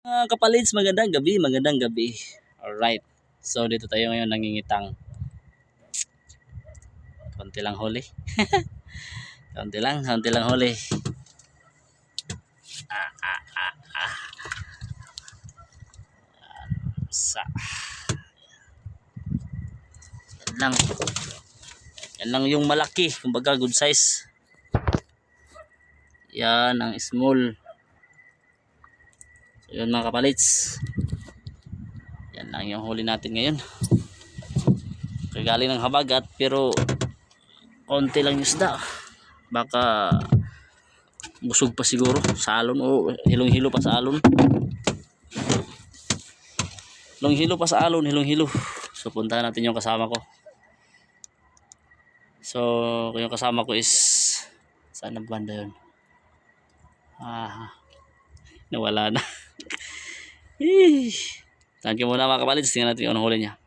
Mga kapalids, magandang gabi, magandang gabi. Alright, so dito tayo ngayon nangingitang. Konti lang huli. konti lang huli. Sa. Yan lang yung malaki, kumbaga good size. Yan ang small. So yun mga kapalids. Yan lang yung huli natin ngayon. Kagaling ng habagat pero konti lang yung isda. Baka busog pa siguro sa alon o hilong-hilo pa sa alon. Hilong-hilo pa sa alon, hilong-hilo. So puntahan natin yung kasama ko. So yung kasama ko is saan ang banda yun? Nawala na. Thank you muna mga kapalids. Tingnan natin yung huli niya.